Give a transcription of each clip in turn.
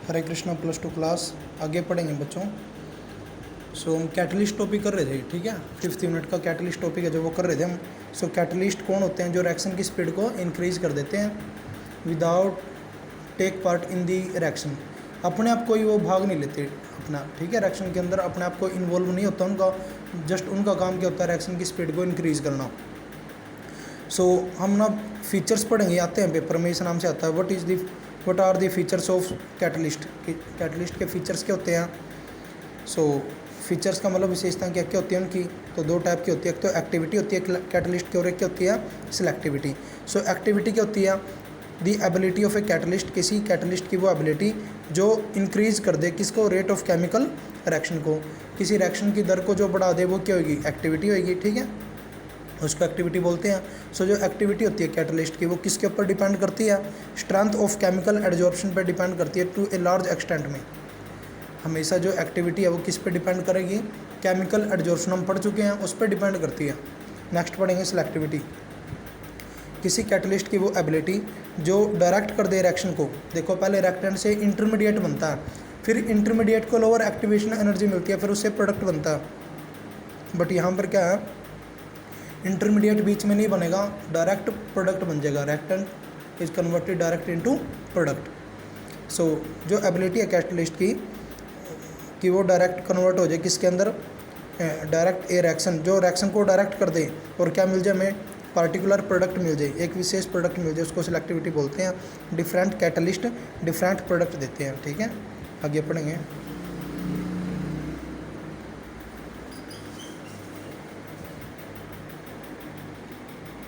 हरे Krishna +2 class आगे पढ़ेंगे बच्चों। सो हम कैटलिस्ट टॉपिक कर रहे थे, ठीक है। 5 यूनिट का कैटलिस्ट टॉपिक है जो वो कर रहे थे हम। सो कैटलिस्ट कौन होते हैं? जो रिएक्शन की स्पीड को इंक्रीज कर देते हैं without take part in the reaction. अपने आप कोई वो भाग नहीं लेते अपना, ठीक है। रिएक्शन के अंदर अपने आप को इन्वॉल्व नहीं होता उनका, जस्ट उनका काम क्या होता है? रिएक्शन की स्पीड को इंक्रीज करना। सो हम ना फीचर्स पढ़ेंगे, आते हैं पेपर में, इस नाम से आता है what are the features of catalyst. Catalyst के फीचर्स क्या होते हैं? सो फीचर्स का मतलब विशेषता क्या क्या होती है उनकी? तो दो टाइप की होती है, एक तो एक्टिविटी होती है कैटलिस्ट की और एक क्या होती है? सिलेक्टिविटी। सो एक्टिविटी क्या होती है? The ability of a catalyst, किसी कैटलिस्ट की वो एबिलिटी जो इंक्रीज कर दे किसको? रेट ऑफ केमिकल रिएक्शन को, किसी रिएक्शन की दर को जो बढ़ा दे वो क्या होगी? एक्टिविटी होगी, ठीक है, उसको एक्टिविटी बोलते हैं। सो जो एक्टिविटी होती है कैटलिस्ट की वो किसके ऊपर डिपेंड करती है? स्ट्रेंथ ऑफ केमिकल एडजॉर्प्शन पर डिपेंड करती है टू ए लार्ज एक्सटेंट में। हमेशा जो एक्टिविटी है वो किस पे डिपेंड करेगी? केमिकल एडजॉर्प्शन हम पढ़ चुके हैं, उस पर डिपेंड करती है। नेक्स्ट पढ़ेंगे सिलेक्टिविटी। किसी कैटलिस्ट की वो एबिलिटी जो डायरेक्ट कर दे रिएक्शन को। देखो पहले रिएक्टेंट से इंटरमीडिएट बनता है, फिर इंटरमीडिएट को लोअर एक्टिवेशन एनर्जी मिलती है, फिर उससे प्रोडक्ट बनता है। बट यहाँ पर क्या है? इंटरमीडिएट बीच में नहीं बनेगा, डायरेक्ट प्रोडक्ट बन जाएगा। Reactant is converted direct into product. So जो एबिलिटी है कैटलिस्ट की कि वो डायरेक्ट कन्वर्ट हो जाए किसके अंदर? डायरेक्ट ए रिएक्शन, जो रिएक्शन को डायरेक्ट कर दे और क्या मिल जाए? हमें पार्टिकुलर प्रोडक्ट मिल जाए, एक विशेष प्रोडक्ट मिल जाए, उसको सिलेक्टिविटी बोलते हैं। डिफरेंट कैटलिस्ट डिफरेंट प्रोडक्ट देते हैं, ठीक है। आगे पढ़ेंगे।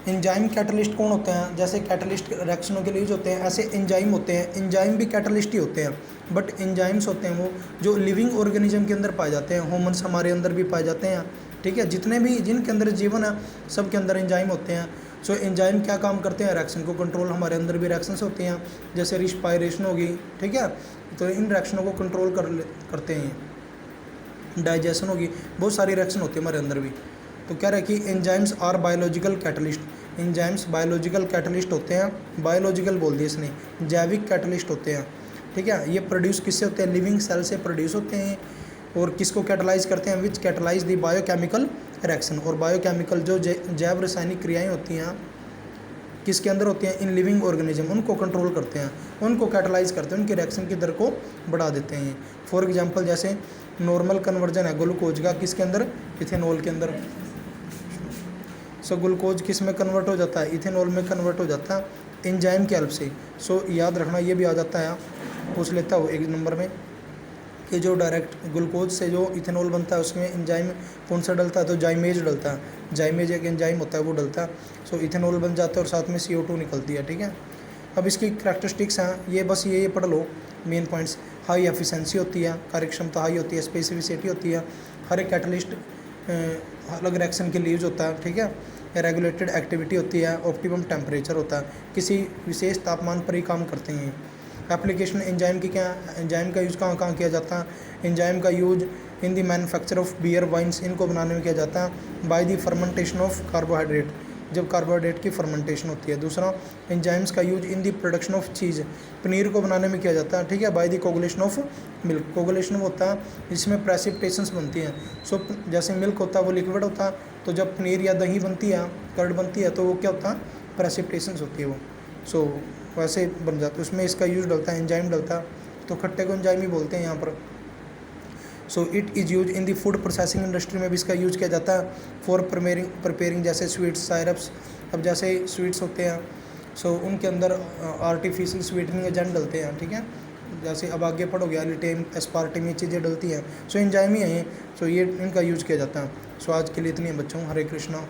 एंजाइम कैटलिस्ट कौन होते हैं? जैसे कैटलिस्ट रिएक्शनों के लिए यूज होते हैं, ऐसे एंजाइम होते हैं। एंजाइम भी कैटलिस्ट ही होते हैं, बट एंजाइम्स होते हैं वो जो लिविंग ऑर्गेनिज्म के अंदर पाए जाते हैं। ह्यूमन्स हमारे अंदर भी पाए जाते हैं, ठीक है। जितने भी जिनके अंदर जीवन है सब के अंदर एंजाइम होते हैं। सो एंजाइम क्या काम करते हैं? रिएक्शन को कंट्रोल। हमारे अंदर भी रिएक्शंस होती हैं, जैसे रिस्पायरेशन होगी, ठीक है, तो इन रिएक्शनों को कंट्रोल करते हैं। डाइजेशन होगी, बहुत सारी रिएक्शन होती है हमारे अंदर भी। तो क्या रहे कि enzymes are biological catalyst. Enzymes biological catalyst होते हैं। बायोलॉजिकल बोल दिया इसने, जैविक कैटलिस्ट होते हैं, ठीक है। ये प्रोड्यूस किससे होते हैं? लिविंग सेल से प्रोड्यूस होते हैं। और किसको कैटलाइज करते हैं? विच कैटलाइज दी बायोकेमिकल रिएक्शन। और बायोकेमिकल जो जैव रासायनिक क्रियाएँ होती हैं किसके अंदर होती हैं? इन लिविंग ऑर्गेनिज्म, उनको कंट्रोल करते हैं, उनको कैटलाइज करते हैं, उनकी रिएक्शन की दर को बढ़ा देते हैं। फॉर एग्जांपल जैसे नॉर्मल कन्वर्जन है ग्लूकोज का किसके अंदर? इथेनॉल के अंदर। सो ग्लूकोज किस में कन्वर्ट हो जाता है? इथेनॉल में कन्वर्ट हो जाता है एंजाइम की हेल्प से। सो याद रखना, ये भी आ जाता है, पूछ लेता हो एक नंबर में कि जो डायरेक्ट ग्लूकोज से जो इथेनॉल बनता है उसमें एंजाइम कौन सा डलता है? तो जाइमेज डलता है। जाइमेज एक एंजाइम होता है वो डलता है। सो इथेनॉल बन जाता है और साथ में CO2 निकलती है, ठीक है। अब इसकी करैक्टरिस्टिक्स हैं, ये बस ये पढ़ लो मेन पॉइंट्स। हाई एफिशिएंसी होती है, कार्यक्षमता हाई होती है, स्पेसिफिसिटी होती है। हर एक कैटलिस्ट अलग रिएक्शन के लिए यूज होता है, ठीक है। रेगुलेटेड एक्टिविटी होती है, ऑप्टिमम टेम्परेचर होता है, किसी विशेष तापमान पर ही काम करते हैं। एप्लीकेशन एंजाइम की क्या है? एंजाइम का यूज़ कहाँ कहाँ किया जाता है? एंजाइम का use in the manufacture of beer wines, इनको बनाने में किया जाता है। By the fermentation of carbohydrate, जब कार्बोहाइड्रेट की फर्मेंटेशन होती है। दूसरा, एंजाइम्स का use in the production of cheese, paneer को बनाने में किया जाता है, ठीक है। By the coagulation of milk, coagulation होता है जिसमें प्रेसिपिटेशंस बनती हैं। सो जैसे मिल्क होता है वो लिक्विड होता है, तो जब पनीर या दही बनती है, कर्ड बनती है, तो वो क्या होता है? प्रेसिपिटेशंस होती है वो। सो वैसे बन जाता है, उसमें इसका यूज डलता है, एंजाइम डलता है, तो खट्टे को एंजाइम ही बोलते हैं यहाँ पर। So it is use in the food processing industry में भी इसका यूज किया जाता है। फॉर प्रिपेयरिंग जैसे स्वीट्स, साइरप्स। अब जैसे स्वीट्स होते हैं सो उनके अंदर आर्टिफिशियल स्वीटनिंग एजेंट डलते हैं, ठीक है। जैसे अब आगे पढ़ोगे एलिटेम, एस्पार्टेम, ये चीज़ें डलती हैं। सो एंजाइम ही है ये, सो ये इनका यूज किया जाता है। सो आज के लिए इतनी बच्चों, हरे कृष्णा।